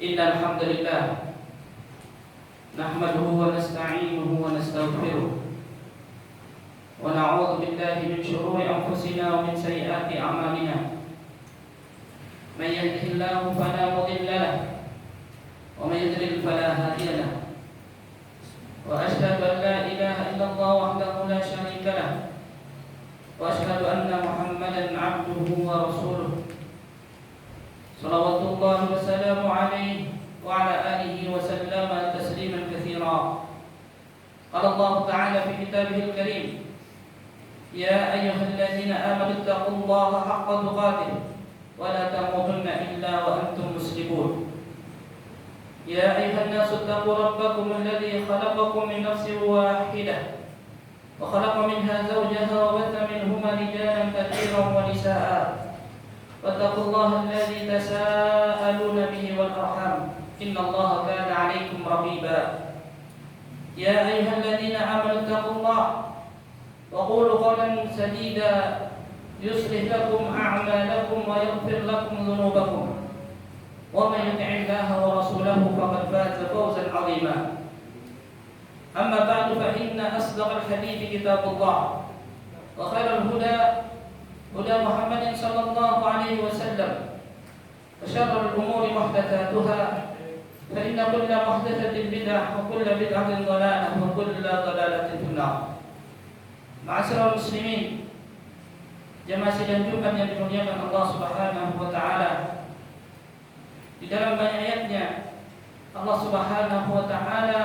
إن الحمد لله نحمده ونستعينه ونستغفره ونعوذ بالله من شرور أنفسنا ومن سيئات أعمالنا. من يهده الله فلا مضل له ومن يضلل فلا هادي له. وأشهد أن لا إله إلا الله وحده لا شريك له وأشهد أن محمدا عبده ورسوله صلوات الله وسلامه عليه وعلى آله وسلم تسليما كثيرا. قال الله تعالى في كتابه الكريم: يا أيها الذين آمنوا اتقوا الله حق تقاته ولا تموتن إلا وأنتم مسلمون. يا أيها الناس اتقوا ربكم الذي خلقكم من نفس واحدة وخلق منها زوجها وبث منهما رجالا كثيرا ونساء واتقوا الله الذي تساءلون به والأرحام إن الله كان عليكم رقيبا. يا أيها الذين آمنوا اتقوا الله وقولوا قولا سديدا يصلح لكم أعمالكم ويغفر لكم ذنوبكم ومن يطع الله ورسوله فقد فاز فوزا عظيما. أما بعد فإن أصدق الحديث كتاب الله وخير الهدى هدى محمد صلى الله عليه وسلم وشر الأمور محدثاتها فإن كل محدثة بدعة وكل بدعة ضلالة وكل ضلالة في النار. Ma'asyiral muslimin, jemaah sidang Jumat yang dimuliakan Allah Subhanahu wa taala. Di dalam banyak ayatnya Allah Subhanahu wa taala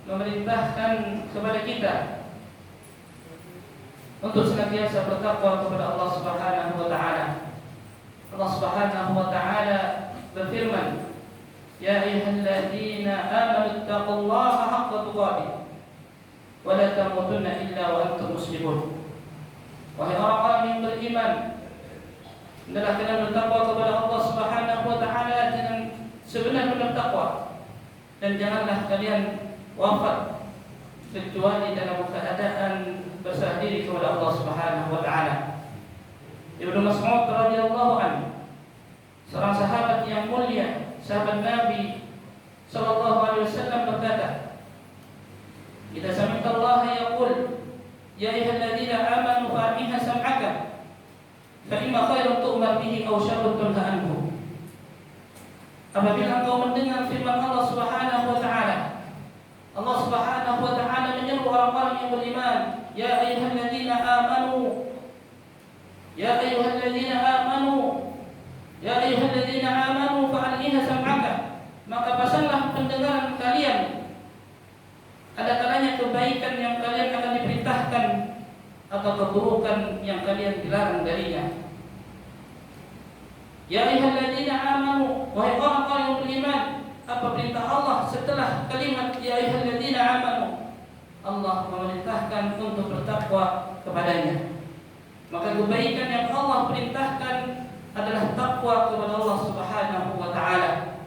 memerintahkan kepada kita untuk senantiasa bertakwa kepada Allah Subhanahu wa taala. Allah Subhanahu wa taala berfirman: "Ya ayyuhalladzina amanu taqullaha haqqa tuqatih wa la tamutunna illa wa antum muslimun." Wahai orang-orang yang beriman, hendaklah kalian bertakwa kepada Allah Subhanahu wa taala dengan sebenar-benar takwa, dan janganlah kalian wafat kecuali dalam keadaan berserah diri kepada Allah Subhanahu wa taala. Ibnu Mas'ud radhiyallahu anhu, seorang sahabat yang mulia, sahabat Nabi sallallahu alaihi wasallam, berkata, "Idza sami'ta Allah yaqul, ya ayyuhalladzina amanu fa'inha sam'aka, fa imma khairun tu'mar bihi aw syarrun tunha anhu." Apabila engkau mendengar firman Allah Subhanahu wa taala, Allah Subhanahu wa taala menyeru orang-orang yang beriman, "Ya ayyuhalladzina amanu, ya ayyuhalladzina amanu, ya ayyuhalladzina amanu fa'alliha sam'aka." Maka pasanglah pendengaran kalian, ada kalanya kebaikan yang kalian akan diperintahkan atau keburukan yang kalian dilarang darinya. Ya ayyuhalladzina amanu, wahai orang-orang yang beriman. Apa perintah Allah setelah kalimat ya ayyuhalladzina amanu? Allah memerintahkan untuk bertakwa kepadanya. Maka kebaikan yang Allah perintahkan adalah takwa kepada Allah Subhanahu wa taala.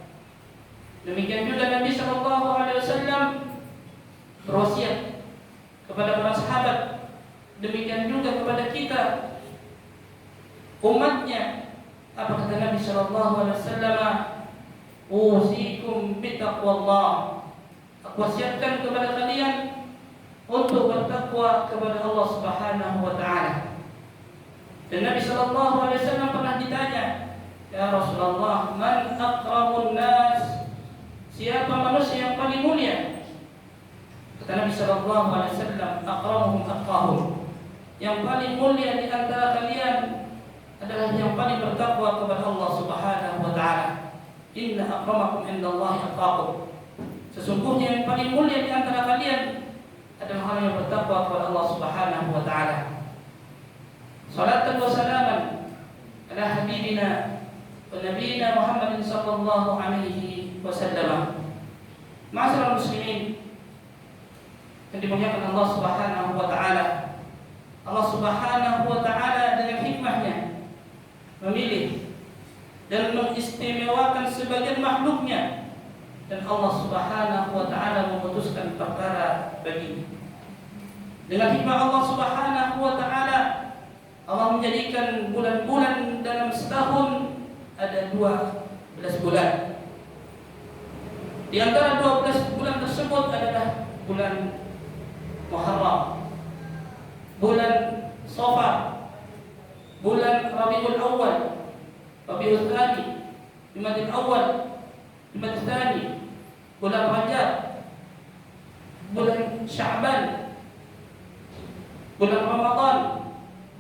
Demikian juga Nabi sallallahu alaihi wasallam berwasiat kepada para sahabat, demikian juga kepada kita umatnya. Apa kata Nabi sallallahu alaihi wasallam? Usikum bittaqwallah. Aku wasiatkan kepada kalian untuk bertakwa kepada Allah Subhanahu wa taala. Dan Nabi sallallahu alaihi wasallam pernah ditanya, "Ya Rasulullah, man akramun nas?" Siapa manusia yang paling mulia? Kata Nabi sallallahu alaihi wasallam, "Akramuhum atqahum." Yang paling mulia di antara kalian adalah yang paling bertakwa kepada Allah Subhanahu wa taala. Inna akramakum indallahi atqakum. Sesungguhnya yang paling mulia di antara kalian adalah orang yang bertakwa kepada Allah Subhanahu wa taala. Salatan wa salaman ala habibina wa nabiyina Muhammadin sallallahu alaihi wasallam. Ma'asyiral muslimin yang dimuliakan Allah Subhanahu wa taala. Allah Subhanahu wa taala dengan hikmahnya memilih dan mengistimewakan sebagian makhluknya, dan Allah Subhanahu wa taala memutuskan perkara baginya. Dengan hikmah Allah Subhanahu wa taala, Allah menjadikan bulan-bulan dalam setahun ada 12 bulan. Di antara 12 bulan tersebut adalah bulan Muharram, bulan Safar, bulan Rabiul Awal, Rabiul Tsani, Jumadil Awal, Jumadil Tsani, bulan Rajab, bulan Sya'ban, bulan Ramadan,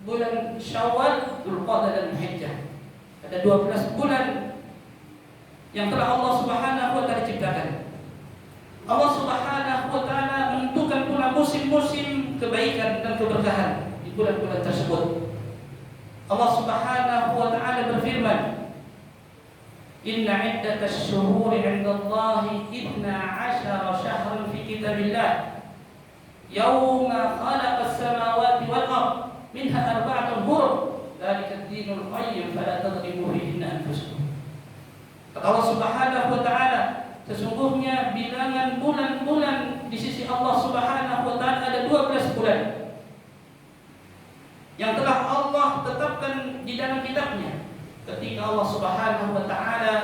bulan Syawal, Dzulqa'dah dan Muharram. Ada 12 bulan yang telah Allah Subhanahu wa taala ciptakan. Allah Subhanahu wa taala menentukan pula musim-musim kebaikan dan keberkahan di bulan-bulan tersebut. Allah Subhanahu wa taala berfirman, "Inna 'iddatasy syuhuri 'indallahi 12 syahran fi kitabillah yauma khalaqas samawati wal ardh minha arba'atun hurum dzalika ad-dinul qayyim fala tadhlimu fihinna anfusakum." Kata Allah Subhanahu wa taala, sesungguhnya bilangan bulan-bulan di sisi Allah Subhanahu wa taala ada 12 bulan yang telah Allah tetapkan di dalam kitabnya. Ketika Allah Subhanahu wa taala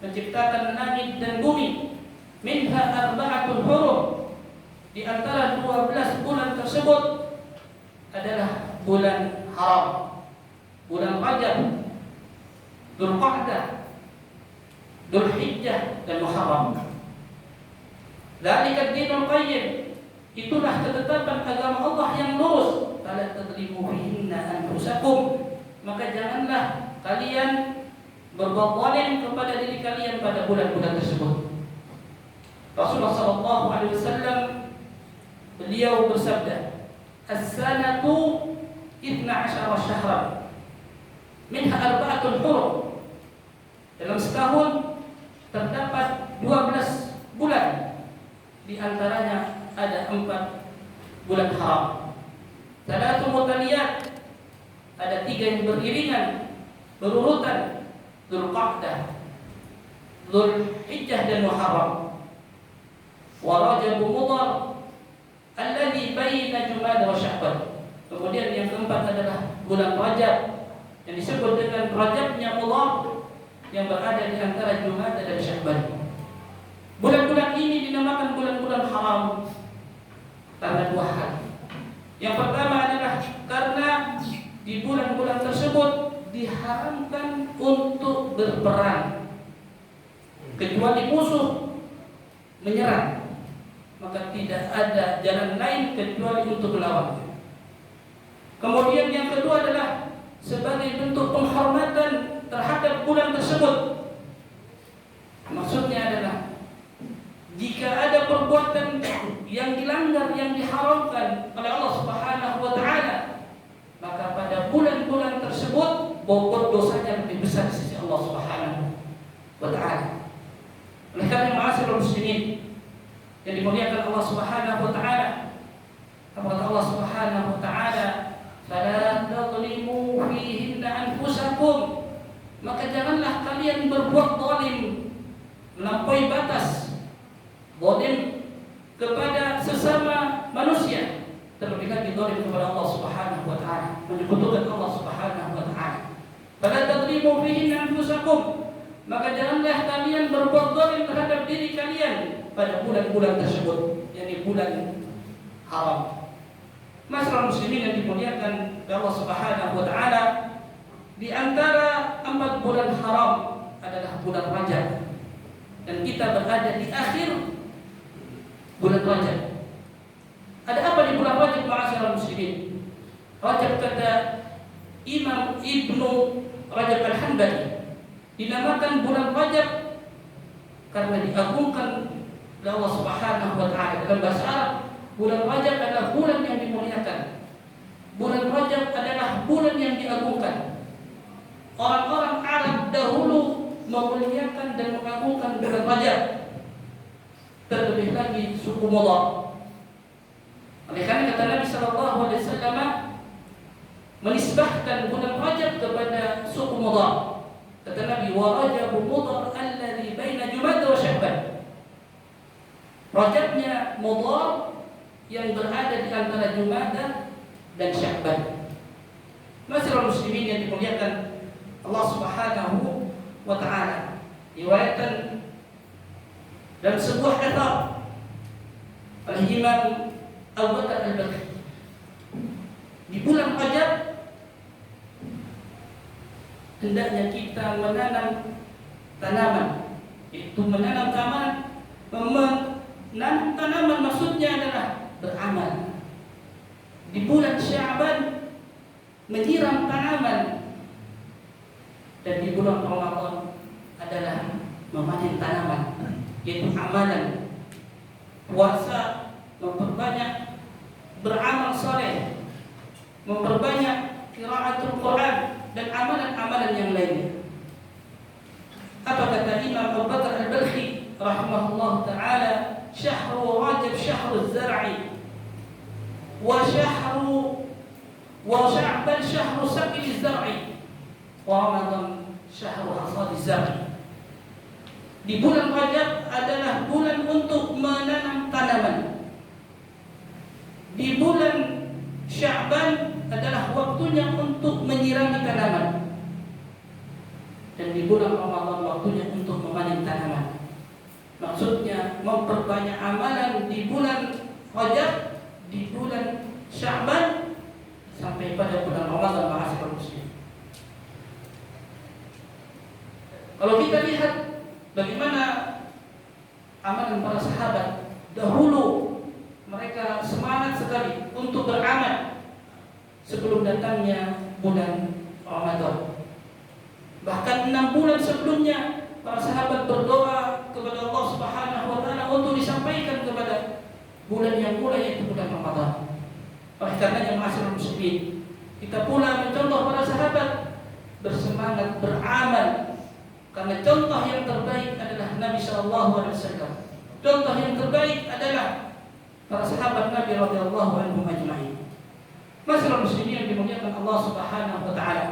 menciptakan langit dan bumi, minha arba'atul hurum, di antara 12 bulan tersebut adalah bulan haram, bulan Rajab, Dzulqa'dah, Dzulhijjah dan Muharram. Dzalika ad-dinul qayyim, itulah ketetapan agama Allah yang lurus. Fala tadlimu fihinna anfusakum, maka janganlah kalian berbuat zalim kepada diri kalian pada bulan-bulan tersebut. Rasulullah sallallahu alaihi wasallam beliau bersabda, "As-sanatu 12 syahran minha arba'atun hurum." Dalam setahun terdapat 12 bulan, di antaranya ada 4 bulan haram. Salatu mutaliyat, ada 3 yang beriringan, berurutan, Dzulqa'dah, Dzulhijjah dan Muharram. Wa Rajab Mudhar alladhi baina Jumadah wa Sya'ban. Kemudian yang keempat adalah bulan Rajab yang disebut dengan Rajabnya Mudhar, yang berada di antara Jumadah dan Sya'ban. Bulan-bulan ini dinamakan bulan-bulan haram karena 2 hal. Yang pertama adalah karena di bulan-bulan tersebut diharamkan untuk berperang kecuali musuh menyerang, maka tidak ada jalan lain kecuali untuk melawan. Kemudian yang kedua adalah sebagai bentuk penghormatan terhadap bulan tersebut. Maksudnya adalah jika ada perbuatan yang dilanggar, yang diharamkan oleh Allah Subhanahu wa taala, maka pada bulan-bulan tersebut bobot dosanya lebih besar di sisi Allah Subhanahu wa taala. Oleh karena ma'asyiral muslimin yang dimuliakan Allah Subhanahu wa taala, kata Allah Subhanahu wa taala, "Fala tadlimu fihinna anfusakum." Maka janganlah kalian berbuat zalim, melampaui batas, zalim kepada sesama manusia, terlebih lagi zalim kepada Allah Subhanahu wa taala, menyekutukan Allah Subhanahu wa taala. Fala tadlimu fihinna anfusakum, maka janganlah kalian berbuat zalim terhadap diri kalian pada bulan-bulan tersebut, yakni bulan haram. Masyarakat muslimin yang dimuliakan Allah Subhanahu wa taala, di antara 4 bulan haram adalah bulan Rajab, dan kita berada di akhir bulan Rajab. Ada apa di bulan Rajab, ma'asyiral muslimin? Rajab, kata Imam Ibnu Rajab Al-Hanbali, dinamakan bulan Rajab karena diagungkan oleh Allah Subhanahu wa taala. Dalam bahasa Arab, bulan Rajab adalah bulan yang dimuliakan. Bulan Rajab adalah bulan yang diagungkan. Orang-orang Arab dahulu memuliakan dan mengagungkan bulan Rajab, terlebih lagi suku Mudhar. Oleh karena kata Nabi sallallahu alaihi wasallam menisbahkan bulan Rajab kepada suku Mudhar. Kata Nabi, "Wa Rajab Mudhar alladhi baina Jumadah wa Sya'ban." Rajabnya Mudhar yang berada di antara Jumadah dan Sya'ban. Masyarakat muslimin yang dimuliakan Allah Subhanahu wa taala, riwayatan dan sebuah etar oleh Imam Abu Bakar Al-Baghdadi. Di bulan Rajab hendaknya kita menanam tanaman, itu menanam tanaman maksudnya adalah beramal. Di bulan Sya'ban menyiram tanaman, dan di bulan Ramadan adalah memanen tanaman, yaitu amalan. Puasa memperbanyak beramal saleh, memperbanyak qiraatul Quran dan amalan-amalan yang lainnya. Apa kata Imam Abu Bakar Al-Balkhi rahimahullah ta'ala, syahrul Rajab syahrul zar'i wa Sya'ban syahrul saqil zar'i wa Ramadan syahrul hasad zar'i. Di bulan Rajab adalah bulan untuk menanam tanaman. Di bulan Sya'ban adalah waktunya untuk menyirami tanaman. Dan di bulan Ramadan waktunya untuk memanen tanaman. Maksudnya memperbanyak amalan di bulan Rajab, di bulan Sya'ban, sampai pada bulan Ramadan, ma'asyiral muslimin. Kalau kita lihat bagaimana amalan para sahabat dahulu, mereka semangat sekali untuk beramal sebelum datangnya bulan Ramadan. Bahkan 6 bulan sebelumnya para sahabat berdoa kepada Allah Subhanahu wa taala untuk disampaikan kepada bulan yang mulai, yaitu bulan Ramadan. Oleh karenanya ma'asyiral muslimin, kita pula mencontoh para sahabat bersemangat beramal, karena contoh yang terbaik adalah Nabi sallallahu alaihi wasallam. Contoh yang terbaik adalah para sahabat Nabi radhiyallahu anhum ajma'in. Ma'asyiral muslimin yang dimuliakan Allah Subhanahu wa taala.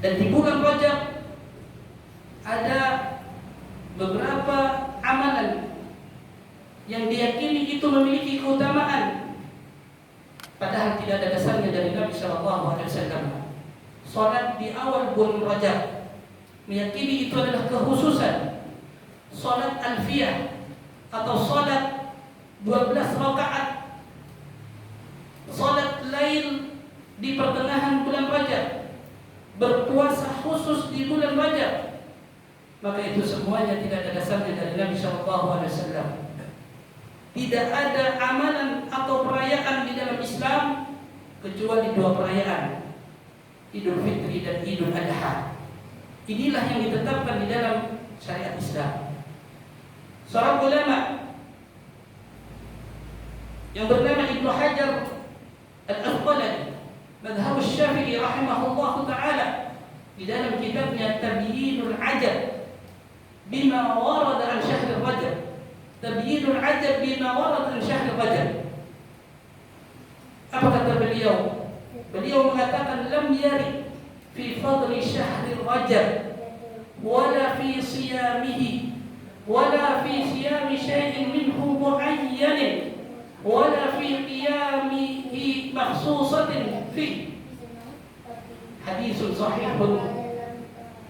Dan di bulan Rajab ada beberapa amalan yang diyakini itu memiliki keutamaan, padahal tidak ada dasarnya dari Nabi sallallahu alaihi wasallam. Salat di awal bulan Rajab, meyakini itu adalah kekhususan. Salat alfiyah atau salat 12 rakaat, salat lail di pertengahan bulan Rajab, berpuasa khusus di bulan Rajab, maka itu semuanya tidak ada dasarnya dari Nabi sallallahu alaihi wasallam. Tidak ada amalan atau perayaan di dalam Islam kecuali 2 perayaan, Idul Fitri dan Idul Adha. Inilah yang ditetapkan di dalam syariat Islam. Seorang ulama yang bernama Ibnu Hajar Al-Asqalani, Madhhab Syafi'i rahimahullah ta'ala, di dalam kitabnya Tabyinul Ajab bima warada an syahr Rajab. Tabyinul Ajab bima warada an syahr Rajab. Apa kata beliau? Beliau mengatakan lam yarid fi fadli syahr Rajab wala fi siyamihi wala fi siyami syai'in minhu mu'ayyanin wala fi qiyamihi makhsusatin fi hadisun sahihun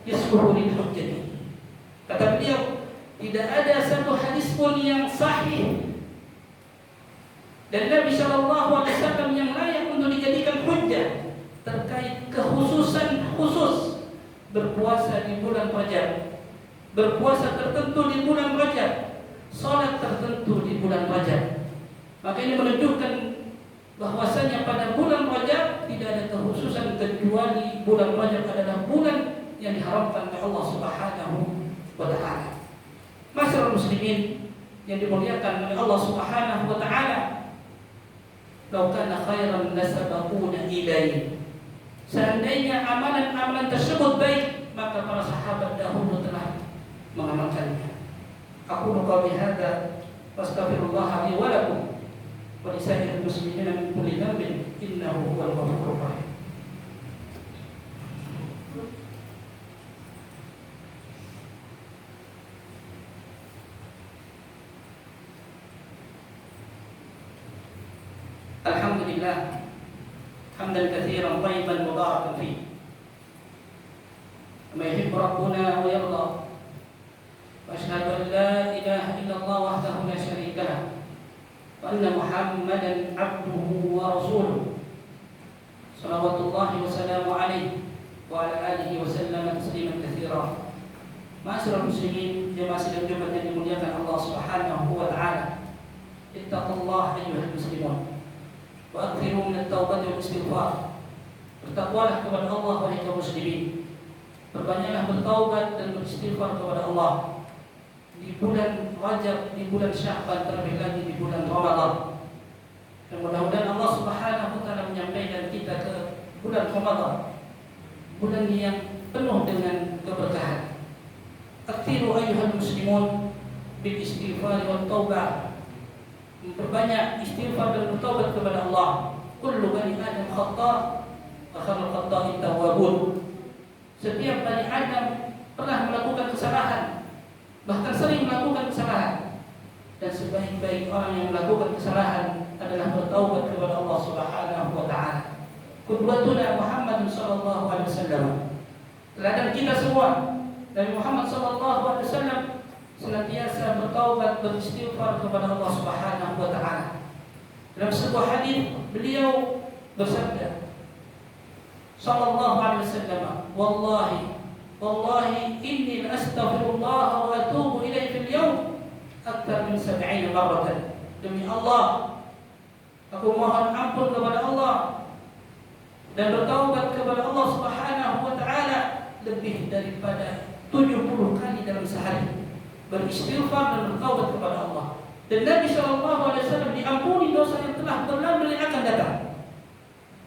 yasluhu lil hujjati. Kata beliau, tidak ada satu hadis pun yang sahih dari Nabi sallallahu alaihi wasallam yang layak untuk dijadikan hujjah terkait kekhususan khusus berpuasa di bulan Rajab, berpuasa tertentu di bulan Rajab, salat tertentu di bulan Rajab. Maka ini menunjukkan bahwasanya pada bulan Rajab tidak ada kekhususan kecuali bulan Rajab adalah bulan yang diharamkan oleh Allah Subhanahu wa taala. Masyaallah muslimin yang dimuliakan oleh Allah Subhanahu wa taala, "Lau kana khairan lasabaquna ilaihi." Seandainya amalan-amalan tersebut baik, maka para sahabat dahulu telah mengamalkannya. Aku qauli hadza wastaghfirullah li wa lakum wa lisa'iril muslimina min kulli dhanbin innahu huwal ghafurur rahim. Alhamdulillah hamdan katsiran thayyiban mubarakan fihi kama yuhibbu rabbuna wa yarda. Wa asyhadu an la ilaha الله وحده لا شريك له وأن محمدا عبده ورسوله صلوات الله وسلامه عليه وعلى آله وسلم تسليما كثيرا. Ma'asyiral muslimin, jemaah sidang Jumat yang dimuliakan Allah Subhanahu wa taala. Ittaqullaha ayyuhal muslimun wa akthiru min at-taubati wal istighfar. Bertakwalah kepada Allah wahai kaum muslimin. Perbanyaklah bertaubat dan beristighfar kepada Allah di bulan Rajab, di bulan Sya'ban, terlebih lagi di bulan Ramadan. Dan mudah-mudahan Allah Subhanahu wa taala menyampaikan kita ke bulan Ramadan, bulan yang penuh dengan keberkahan. Aktiru ayyuhal muslimun bil istighfar wal taubah. Memperbanyak istighfar dan bertaubat kepada Allah. Kullu bani Adam khata' wa khairul khata'in tawwabun. Setiap bani Adam pernah melakukan kesalahan, bahkan sering melakukan kesalahan. Dan sebaik-baik orang yang melakukan kesalahan adalah bertaubat kepada Allah Subhanahu wa taala. Qudwatuna Muhammad sallallahu alaihi wasallam. Teladan kita semua Nabi Muhammad SAW senantiasa bertaubat, beristighfar kepada Allah Subhanahu wa taala. Dalam sebuah hadis beliau bersabda sallallahu alaihi wasallam, wallahi inni astaghfirullah wa atubu ilaihi fil yawm akthar min 70 marratan. Demi Allah, aku mohon ampun kepada Allah dan bertaubat kepada Allah Subhanahu wa taala lebih daripada 70 kali dalam sehari, beristighfar dan bertaubat kepada Allah. Dan Nabi SAW diampuni dosa yang telah berlalu dan akan datang.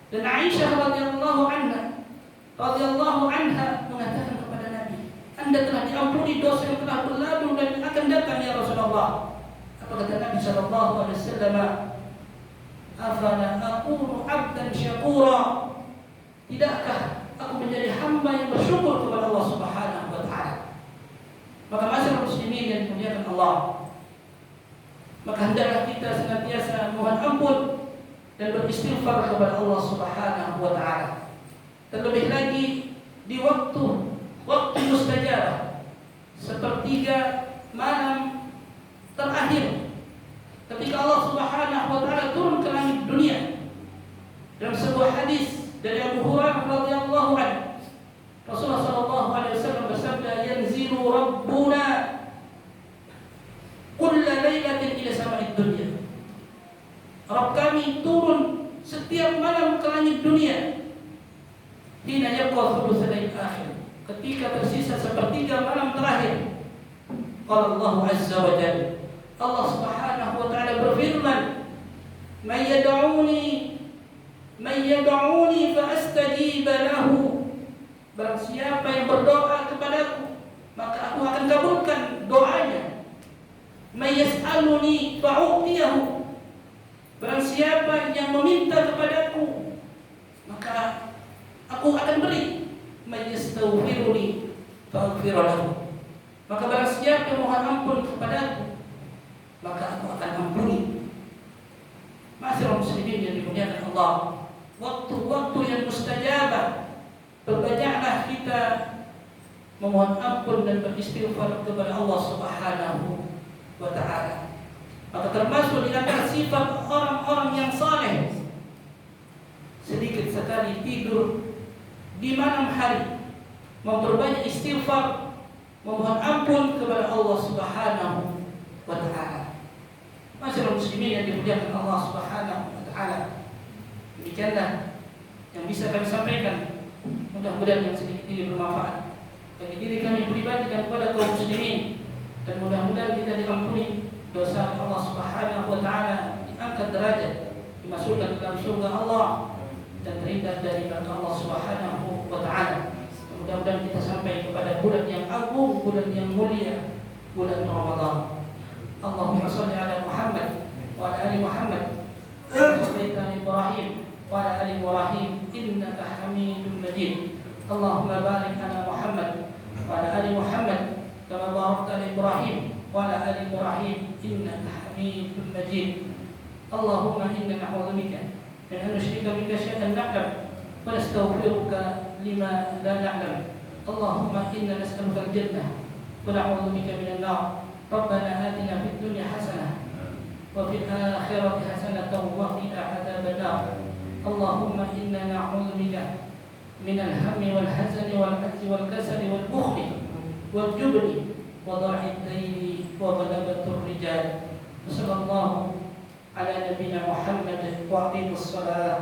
Dan Aisyah radhiyallahu anha mengatakan kepada Nabi, Anda telah diampuni dosa yang telah berlalu dan akan datang ya Rasulullah. Apa kata Nabi SAW? Afala aqulu 'abdan syakura. Tidakkah aku menjadi hamba yang bersyukur kepada Allah Subhanahu wa taala? Maka masyarakat muslimin yang dimuliakan Allah, maka hendaklah kita senantiasa mohon ampun dan beristighfar kepada Allah Subhanahu wa taala. Terlebih lagi di waktu mustajabah, sepertiga malam terakhir ketika Allah Subhanahu wa taala turun ke langit dunia. Dalam sebuah hadis dari Abu Hurairah radhiyallahu anhu, Rasulullah sallallahu alaihi wasallam bersabda, "Yanzilu Rabbuna kulla lailatin ila sama'id dunya." Rabb kami turun setiap malam ke langit dunia. Hina yabqa thulutsal akhir, ketika tersisa sepertiga malam terakhir. Qala Allah azza wa jalla, Allah Subhanahu wa taala berfirman, "Man yad'uni fa astajiba lahu." Barang siapa yang berdoa kepadaku, maka aku akan kabulkan doanya. May yas'aluni fa'u'tiyahu. Barang siapa yang meminta kepadaku, maka aku akan beri. May yastaghfiruni fa'aghfir lahu. Maka barang siapa yang mohon ampun kepadaku, maka aku akan ampuni. Ma'asyiral muslimin yang dimuliakan Allah, waktu-waktu yang mustajabah, berbanyaklah kita memohon ampun dan beristighfar kepada Allah Subhanahu wa taala. Maka termasuk di antara sifat orang-orang yang saleh, sedikit sekali tidur di malam hari, memperbanyak istighfar, memohon ampun kepada Allah Subhanahu wa taala. Masyaallah muslimin yang dimuliakan Allah Subhanahu wa taala. Demikianlah yang bisa kami sampaikan. Mudah-mudahan yang sedikit ini bermanfaat bagi diri kami pribadi dan kepada kaum muslimin, dan mudah-mudahan kita diampuni dosa Allah Subhanahu wa taala, diangkat derajat, dimasukkan ke dalam surga Allah dan terhindar dari neraka Allah Subhanahu wa taala. Mudah-mudahan kita sampai kepada bulan yang agung, bulan yang mulia, bulan Ramadan. Allahumma shalli ala Muhammad wa ala ali Muhammad kama shallaita ala Ibrahim wa ala ali Ibrahim innaka Hamidum Majid. Allahumma barik ala Muhammad wa ala ali Muhammad kama barakta ala Ibrahim wa ala ali Ibrahim innaka Hamidum Majid. Allahumma inna na'udzubika min an nushrika bika syai'an na'lam wa nastaghfiruka lima la na'lam. Allahumma inna nas'aluka al-jannah wa na'udzubika minan nar. ربنا آتنا في الدنيا حسنة وفي الآخرة حسنة وقنا عذاب النار اللهم إنا نعوذ بك من الهم والحزن والعجز والكسل والبخل والجبن وضعف الدين وغلبة الرجال. صلى الله على نبينا محمد وأقيموا الصلاة